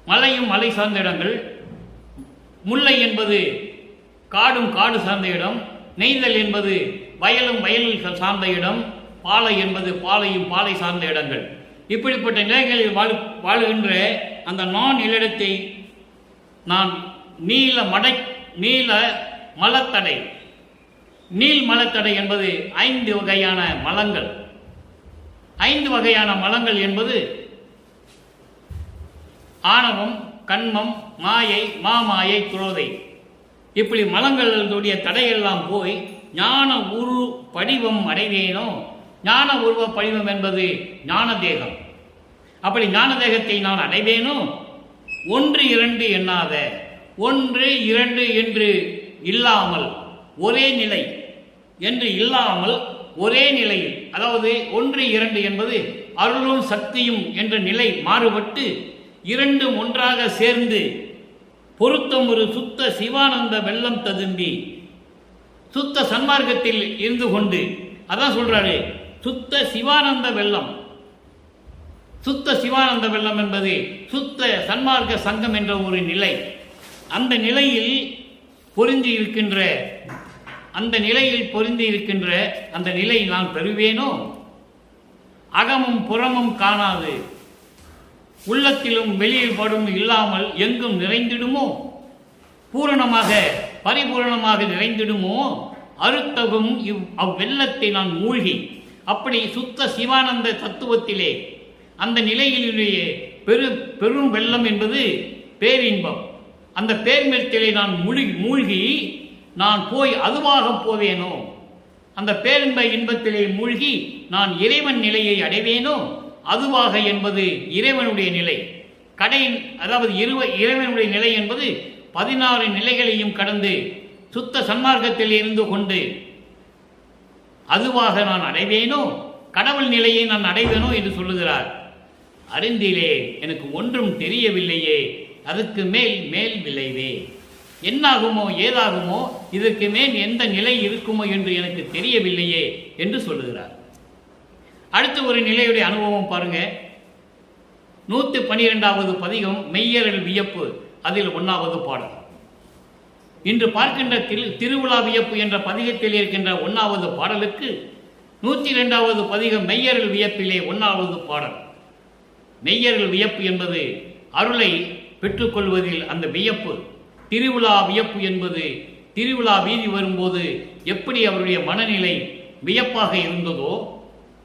மலையும் மலை சார்ந்த இடங்கள், முல்லை என்பது காடும் காடு சார்ந்த இடம், நெய்தல் என்பது வயலும் வயலில் சார்ந்த இடம், பாலை என்பது பாலையும் பாலை சார்ந்த இடங்கள். இப்படிப்பட்ட நிலைகளில் வாழுகின்ற அந்த நிலத்தை நான் நீல மலத்தடை, நீள் மலத்தடை என்பது 5 வகையான மலங்கள். 5 வகையான மலங்கள் என்பது ஆணவம், கண்மம், மாயை, மாமாயை, குரோதை. இப்படி மலங்களுடைய தடையெல்லாம் போய் ஞான உரு படிவம் அடைவேனோ. ஞான உருவ படிவம் என்பது ஞான தேகம். அப்படி ஞான தேகத்தை நான் அடைவேனோ. 1 2 எண்ணாத, 1 2 என்று இல்லாமல் ஒரே நிலை என்று இல்லாமல் ஒரே நிலையில், அதாவது 1 2 என்பது அருளும் சக்தியும் என்ற நிலை மாறுபட்டு இரண்டும் ஒன்றாக சேர்ந்து பொருத்தம் ஒரு சுத்த சிவானந்த வெள்ளம் ததும்பி சுத்த சன்மார்க்கத்தில் இருந்து கொண்டு, அதான் சொல்றாரு சுத்த சிவானந்த வெள்ளம். சுத்த சிவானந்த வெள்ளம் என்பது சுத்த சன்மார்க்க சங்கம் என்ற ஒரு நிலை. அந்த நிலையில் பொருந்தி இருக்கின்ற அந்த நிலை நான் பெறுவேனோ. அகமும் புறமும் காணாது, உள்ளத்திலும் வெளியில் படும் இல்லாமல் எங்கும் நிறைந்திடுமோ. பூரணமாக பரிபூரணமாக நிறைந்திடுமோ. அருத்தகும் அவ்வெள்ளத்தை நான் மூழ்கி, அப்படி சுத்த சிவானந்த தத்துவத்திலே அந்த நிலையிலேயே பெரும் வெள்ளம் என்பது பேரின்பம். அந்த பேரின்பத்திலே நான் மூழ்கி நான் போய் அதுவாக போவேனோ. அந்த பேரின்ப இன்பத்திலே மூழ்கி நான் இறைவன் நிலையை அடைவேனோ. அதுவாக என்பது இறைவனுடைய நிலை. அதாவது இறைவனுடைய நிலை என்பது 16 நிலைகளையும் கடந்து சுத்த சன்மார்க்கத்தில் இருந்து கொண்டு அதுவாக நான் அடைவேனோ. கடவுள் நிலையை நான் அடைவேனோ என்று சொல்லுகிறார். அறிந்திலே எனக்கு ஒன்றும் தெரியவில்லையே, அதுக்கு மேல் விளைவே. என்னாகுமோ ஏதாகுமோ, இதற்கு மேல் எந்த நிலை இருக்குமோ என்று எனக்கு தெரியவில்லையே என்று சொல்லுகிறார். அடுத்து ஒரு நிலையுடைய அனுபவம் பாருங்க. 112வது பதிகம் மெய்யரல் வியப்பு, அதில் 1வது பாடல். இன்று பார்க்கின்ற திருவிழா வியப்பு என்ற பதிகத்தில் இருக்கின்ற 1வது பாடலுக்கு 102வது பதிகம் மெய்யரல் வியப்பிலே 1வது பாடல். மெய்யரல் வியப்பு என்பது அருளை பெற்றுக்கொள்வதில் அந்த வியப்பு. திருவிழா வியப்பு என்பது திருவிழா வீதி வரும்போது எப்படி அவருடைய மனநிலை வியப்பாக இருந்ததோ,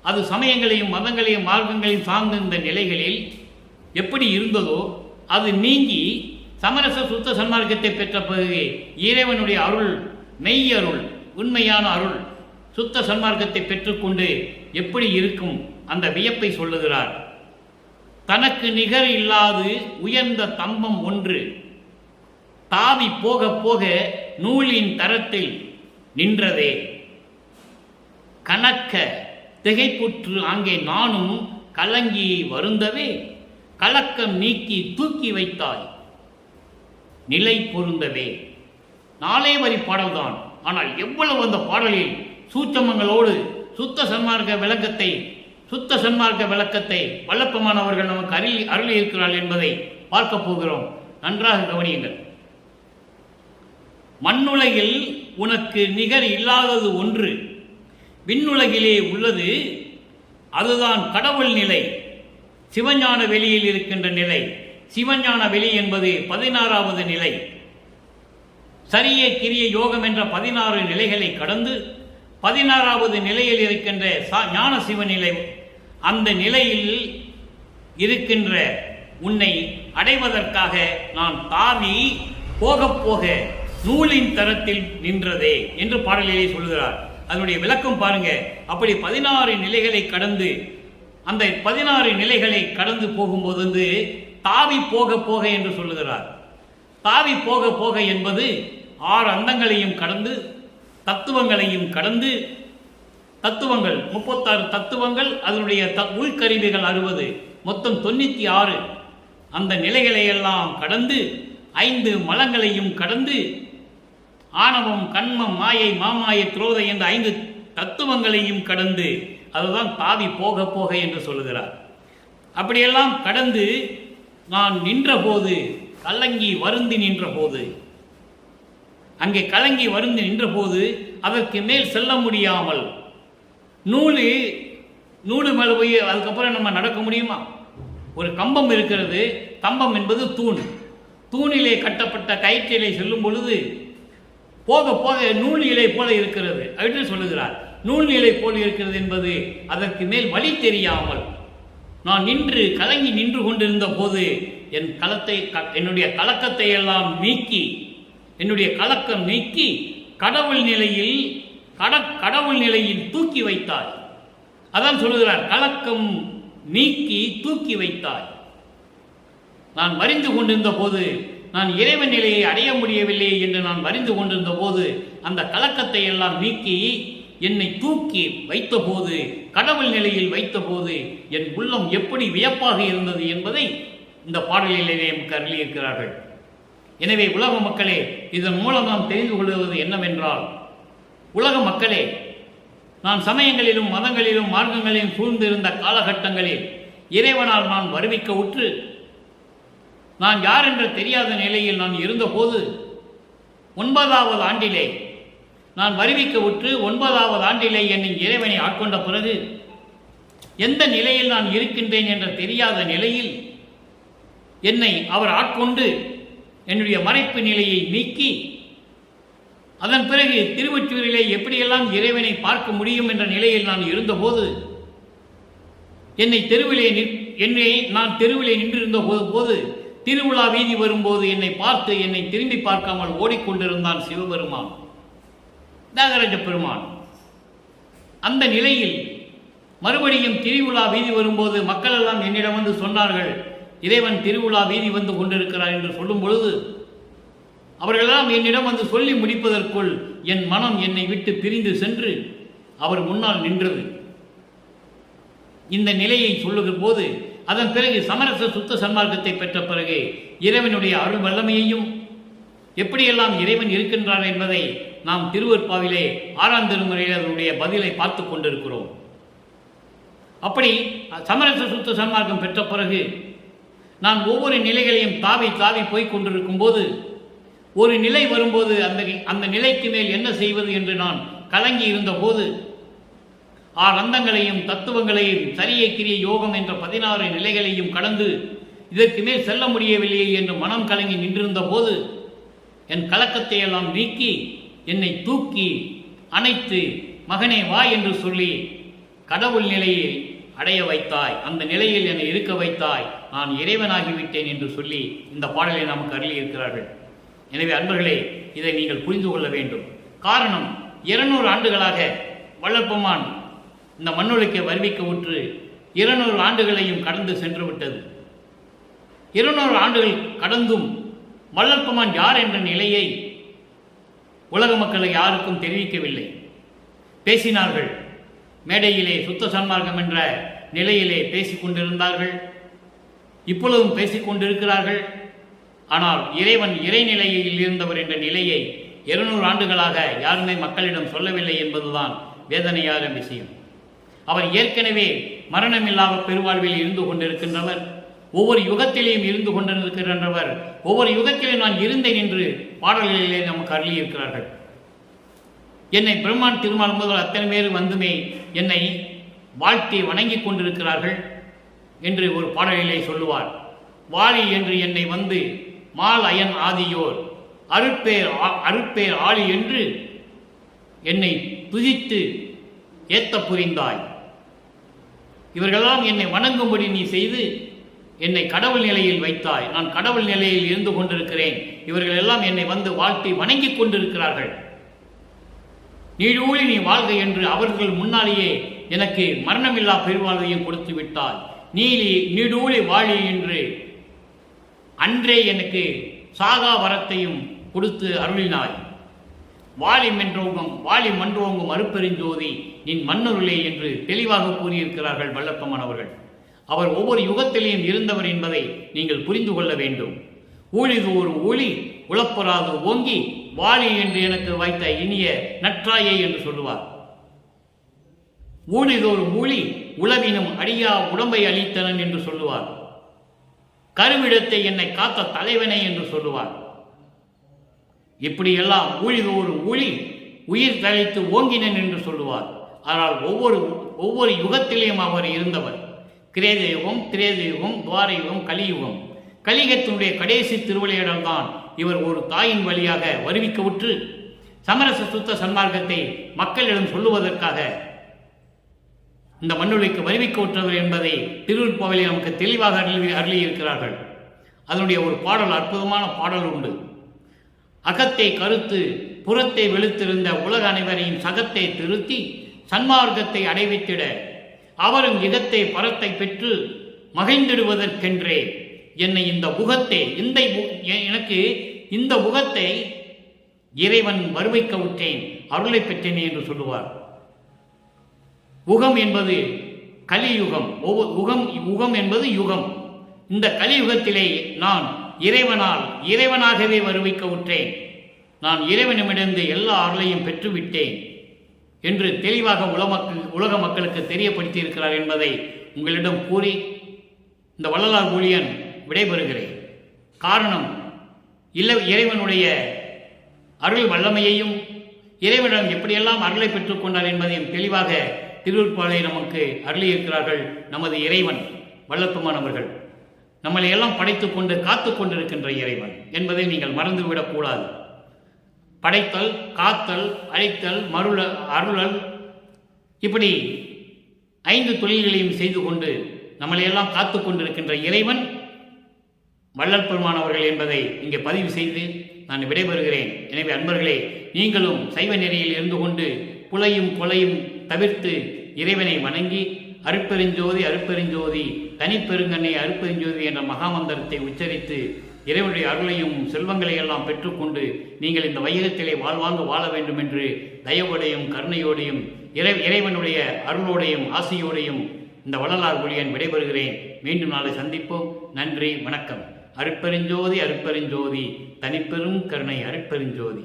அது சமயங்களையும் மதங்களையும் மார்க்கங்களையும் சார்ந்திருந்த நிலைகளில் எப்படி இருந்ததோ அது நீங்கி சமரச சுத்த சன்மார்க்கத்தை பெற்ற பிறகு இறைவனுடைய அருள், மெய்யருள், உண்மையான அருள், சுத்த சன்மார்க்கத்தை பெற்றுக்கொண்டு எப்படி இருக்கும் அந்த வியப்பை சொல்லுகிறார். தனக்கு நிகர் இல்லாது உயர்ந்த தம்பம் ஒன்று தாவி போக போக நூலின் தரத்தில் நின்றதே. கணக்க திகைப்புற்று அங்கே நானும் கலங்கி வருந்தவே, கலக்கம் நீக்கி தூக்கி வைத்தாய் நிலை பொருந்தவே. 4 வரி பாடல்தான். ஆனால் எவ்வளவு அந்த பாடலில் சூட்சமங்களோடு சுத்த சன்மார்க்க விளக்கத்தை வல்லப்பமானவர்கள் நமக்கு அருளி இருக்கிறார்கள் என்பதை பார்க்க போகிறோம். நன்றாக கவனியுங்கள். மண்ணுலகில் உனக்கு நிகர் இல்லாதது ஒன்று விண்ணுலகிலே உள்ளது, அதுதான் கடவுள் நிலை, சிவஞான வெளியில் இருக்கின்ற நிலை. சிவஞான வெளி என்பது 16வது நிலை. சரியே கிரிய யோகம் என்ற 16 நிலைகளை கடந்து 16வது நிலையில் இருக்கின்ற ஞான சிவநிலை. அந்த நிலையில் இருக்கின்ற உன்னை அடைவதற்காக நான் தாவி போக போக நூலின் தரத்தில் நின்றதே என்று பாடலிலே சொல்கிறார். அதனுடைய விளக்கம் பாருங்க. அப்படி 16 நிலைகளை கடந்து அந்த 16 நிலைகளை கடந்து போகும்போது தாவி போக போக என்று சொல்லுகிறார். தாவி போக போக என்பது 6 அந்தங்களையும் கடந்து, தத்துவங்களையும் கடந்து, தத்துவங்கள் 36 தத்துவங்கள், அதனுடைய உள்கருவிகள் 60, மொத்தம் 96. அந்த நிலைகளை எல்லாம் கடந்து 5 மலங்களையும் கடந்து ஆணவம், கண்மம், மாயை, மாமாயை, துரோதை என்ற 5 தத்துவங்களையும் கடந்து, அதுதான் தாவி போக போக என்று சொல்லுகிறார். அப்படியெல்லாம் கடந்து நான் நின்றபோது, கலங்கி வருந்தி நின்றபோது, அங்கே கலங்கி வருந்தி நின்றபோது அதற்கு மேல் செல்ல முடியாமல், நூலு மேலே போய் அதுக்கப்புறம் நம்ம நடக்க முடியுமா? ஒரு கம்பம் இருக்கிறது. கம்பம் என்பது தூண். தூணிலே கட்டப்பட்ட கயிற்றிலே செல்லும் பொழுது போக போக நூல் இலை போல இருக்கிறது என்று சொல்லுகிறார். நூல் இலை போல் இருக்கிறது என்பது அதற்கு மேல் வழி தெரியாமல் நான் கலங்கி நின்று கொண்டிருந்த போது என்னுடைய கலக்கத்தை எல்லாம் நீக்கி, என்னுடைய கலக்கம் நீக்கி கடவுள் நிலையில் தூக்கி வைத்தாய். அதான் சொல்லுகிறார், கலக்கம் நீக்கி தூக்கி வைத்தாய். நான் வரிந்து கொண்டிருந்த போது, நான் இறைவன் நிலையை அடைய முடியவில்லை என்று நான் வரிந்து கொண்டிருந்த போது, அந்த கலக்கத்தை எல்லாம் நீக்கி என்னை தூக்கி வைத்த போது, கடவுள் நிலையில் வைத்த போது என் உள்ளம் எப்படி வியப்பாக இருந்தது என்பதை இந்த பாடலிலே நமக்கு அருளியிருக்கிறார்கள். எனவே உலக மக்களே, இதன் மூலம் நாம் தெரிந்து கொள்வது என்னவென்றால், உலக மக்களே, நான் சமயங்களிலும் மதங்களிலும் மார்க்கங்களிலும் சூழ்ந்திருந்த காலகட்டங்களில் இறைவனால் நான் வருவிக்க உற்று, நான் யார் என்ற தெரியாத நிலையில் நான் இருந்தபோது 9வது ஆண்டிலே நான் வருவிக்க உற்று 9வது ஆண்டிலே என்னை இறைவனை ஆட்கொண்ட பிறகு எந்த நிலையில் நான் இருக்கின்றேன் என்ற தெரியாத நிலையில் என்னை அவர் ஆட்கொண்டு என்னுடைய மறைப்பு நிலையை நீக்கி, அதன் பிறகு திருவொற்றியூரிலே எப்படியெல்லாம் இறைவனை பார்க்க முடியும் என்ற நிலையில் நான் இருந்தபோது நான் தெருவிலே நின்றிருந்த போது திருவிழா வீதி வரும்போது என்னை பார்த்து என்னை திரும்பி பார்க்காமல் ஓடிக்கொண்டிருந்தான் சிவபெருமான், தியாகராஜ பெருமான். அந்த நிலையில் மறுபடியும் திருவிழா வீதி வரும்போது மக்கள் எல்லாம் என்னிடம் வந்து சொன்னார்கள், இறைவன் திருவிழா வீதி வந்து கொண்டிருக்கிறார் என்று சொல்லும் பொழுது அவர்களெல்லாம் என்னிடம் வந்து சொல்லி முடிப்பதற்குள் என் மனம் என்னை விட்டு பிரிந்து சென்று அவர் முன்னால் நின்றது. இந்த நிலையை சொல்லுகிற போது, அதன் பிறகு சமரச சுத்த சன்மார்க்கத்தை பெற்ற பிறகு இறைவனுடைய அருள் வல்லமையையும் எப்படியெல்லாம் இறைவன் இருக்கின்றார் என்பதை நாம் திருவருட்பாவிலே 6ஆம் திருமுறையில் அதனுடைய பதிலை பார்த்து கொண்டிருக்கிறோம். அப்படி சமரச சுத்த சன்மார்க்கம் பெற்ற பிறகு நான் ஒவ்வொரு நிலைகளையும் தாவி தாவி போய் கொண்டிருக்கும் போது, ஒரு நிலை வரும்போது அந்த நிலைக்கு மேல் என்ன செய்வது என்று நான் கலங்கி இருந்த போது, 6 அந்தங்களையும் தத்துவங்களையும் சரியை கிரிய யோகம் என்ற 16 நிலைகளையும் கடந்து இதற்கு மேல் செல்ல முடியவில்லையே என்று மனம் கலங்கி நின்றிருந்த போது என் கலக்கத்தை எல்லாம் நீக்கி என்னை தூக்கி அணைத்து, மகனே வா என்று சொல்லி கடவுள் நிலையை அடைய வைத்தாய், அந்த நிலையில் என்னை இருக்க வைத்தாய், நான் இறைவனாகிவிட்டேன் என்று சொல்லி இந்த பாடலை நமக்கு அருளி இருக்கிறார்கள். எனவே அன்பர்களே, இதை நீங்கள் புரிந்து கொள்ள வேண்டும். காரணம், 200 ஆண்டுகளாக வள்ளற்பெருமான் இந்த மண்ணுலகை வருவிக்க உற்று 200 ஆண்டுகளையும் கடந்து சென்று விட்டது. 200 ஆண்டுகள் கடந்தும் வள்ளற்பெருமான் யார் என்ற நிலையை உலக மக்களை யாருக்கும் தெரிவிக்கவில்லை. பேசினார்கள், மேடையிலே சுத்த சன்மார்க்கம் என்ற நிலையிலே பேசிக் கொண்டிருந்தார்கள், இப்பொழுதும் பேசிக்கொண்டிருக்கிறார்கள். ஆனால் இறைவன் இறைநிலையில் இருந்தவர் என்ற நிலையை 200 ஆண்டுகளாக யாருமே மக்களிடம் சொல்லவில்லை என்பதுதான் வேதனையான விஷயம். அவர் ஏற்கனவே மரணமில்லாத பெருவாழ்வில் இருந்து கொண்டிருக்கின்றவர், ஒவ்வொரு யுகத்திலேயும் இருந்து கொண்டிருக்கின்றவர், ஒவ்வொரு யுகத்திலே நான் இருந்தேன் என்று பாடல்களிலே நமக்கு அருளி இருக்கிறார்கள். என்னை பிரம்மான் திருமால் முதல் அத்தனை பேர் வந்துமே என்னை வாழ்த்தி வணங்கி கொண்டிருக்கிறார்கள் என்று ஒரு பாடலிலே சொல்லுவார். வாழி என்று என்னை வந்து மால் அயன் ஆதியோர் அருட்பேர் ஆளி என்று என்னை துதித்து ஏத்த புரிந்தாய். இவர்களெல்லாம் என்னை வணங்கும்படி நீ செய்து என்னை கடவுள் நிலையில் வைத்தாய். நான் கடவுள் நிலையில் இருந்து கொண்டிருக்கிறேன், இவர்கள் எல்லாம் என்னை வந்து வாழ்த்தி வணங்கி கொண்டிருக்கிறார்கள். நீடூழி நீ வாழ்க என்று அவர்கள் முன்னாலேயே எனக்கு மரணமில்லா பெருவாழ்வையும் கொடுத்து விட்டாய். நீடூழி வாழி என்று அன்றே எனக்கு சாகா வரத்தையும் கொடுத்து அருளினாய். வாலி மன்றோங்கும் அருப்பெருஞ்சோதி நின் மன்னருளே என்று தெளிவாக கூறியிருக்கிறார்கள் வல்லப்பெருமான் அவர்கள். அவர் ஒவ்வொரு யுகத்திலேயும் இருந்தவர் என்பதை நீங்கள் புரிந்து கொள்ள வேண்டும். ஊழிது ஒரு ஒளி உளப்பொறாது ஓங்கி வாலி என்று எனக்கு வைத்த இனிய நற்றாயை என்று சொல்லுவார். ஊழிதோறு ஊழி உளவினும் அடியா உடம்பை அளித்தனன் என்று சொல்லுவார். கருவிடத்தை என்னை காத்த தலைவனை என்று சொல்லுவார். இப்படியெல்லாம் ஊழிதோறு ஊழி உயிர் தழைத்து ஓங்கினன் என்று சொல்லுவார். ஆனால் ஒவ்வொரு யுகத்திலேயும் அவர் இருந்தவர். கிரேத யுகம், திரேத யுகம், துவார யுகம், கலியுகம். கலியுகத்தினுடைய கடைசி திருவிளையாடல் தான் இவர் ஒரு தாயின் வழியாக வருவிக்கவுற்று சமரச சுத்த சன்மார்க்கத்தை மக்களிடம் சொல்லுவதற்காக இந்த மண்ணுலைக்கு வருவிக்கவுற்றவர் என்பதை திருவிற்பாவிலே நமக்கு தெளிவாக அருளியிருக்கிறார்கள். அதனுடைய ஒரு பாடல், அற்புதமான பாடல் உண்டு. அகத்தை கருத்து புறத்தை வெளுத்திருந்த உலக அனைவரையும் சகத்தை திருத்தி சன்மார்க்கத்தை அடைவித்திட அவரும் இகத்தை பரத்தை பெற்று மகிழ்ந்திடுவதற்கென்றே என்னை இந்த உகத்தை எனக்கு இந்த உகத்தை இறைவன் வருவிக்க விட்டேன், அருளை பெற்றேனே என்று சொல்லுவார். உகம் என்பது கலியுகம், உகம் என்பது யுகம். இந்த கலியுகத்திலே நான் இறைவனாகவே வருவிக்க விட்டேன், நான் இறைவனிடமிருந்து எல்லா அருளையும் பெற்றுவிட்டேன் என்று தெளிவாக உலக மக்களுக்கு தெரியப்படுத்தி இருக்கிறார் என்பதை உங்களிடம் கூறி இந்த வள்ளலார் ஊழியன் விடைபெறுகிறேன். காரணம், இறைவனுடைய அருள் வல்லமையையும் இறைவனிடம் எப்படியெல்லாம் அருளை பெற்றுக்கொண்டார் என்பதையும் தெளிவாக திருவிற்பாலை நமக்கு அருளியிருக்கிறார்கள். நமது இறைவன் வல்லப்பெருமான் அவர்கள் நம்மளை எல்லாம் படைத்துக் கொண்டு காத்து கொண்டிருக்கின்ற இறைவன் என்பதை நீங்கள் மறந்துவிடக்கூடாது. படைத்தல், காத்தல், அழித்தல், அருளல், இப்படி 5 தொழில்களையும் செய்து கொண்டு நம்மளையெல்லாம் காத்து கொண்டிருக்கின்ற இறைவன் வள்ளல் பெருமான் அவர்கள் என்பதை இங்கே பதிவு செய்து நான் விடைபெறுகிறேன். எனவே அன்பர்களே, நீங்களும் சைவ நெறியில் இருந்து கொண்டு புலையும் கொலையும் தவிர்த்து இறைவனை வணங்கி அருட்பெருஞ்சோதி அருட்பெருஞ்சோதி தனிப்பெருங்கண்ணை அருட்பெருஞ்சோதி என்ற மகாமந்திரத்தை உச்சரித்து இறைவனுடைய அருளையும் செல்வங்களை எல்லாம் பெற்றுக்கொண்டு நீங்கள் இந்த வையகத்திலே வாழ்வாங்கு வாழ வேண்டும் என்று தயவோடையும் கருணையோடையும் இறைவனுடைய அருளோடையும் ஆசையோடையும் இந்த வள்ளலார் ஊழியன் விடைபெறுகிறேன். மீண்டும் நாளை சந்திப்போம். நன்றி, வணக்கம். அருட்பெருஞ்சோதி அருட்பெருஞ்சோதி தனிப்பெரும் கருணை அருட்பெருஞ்சோதி.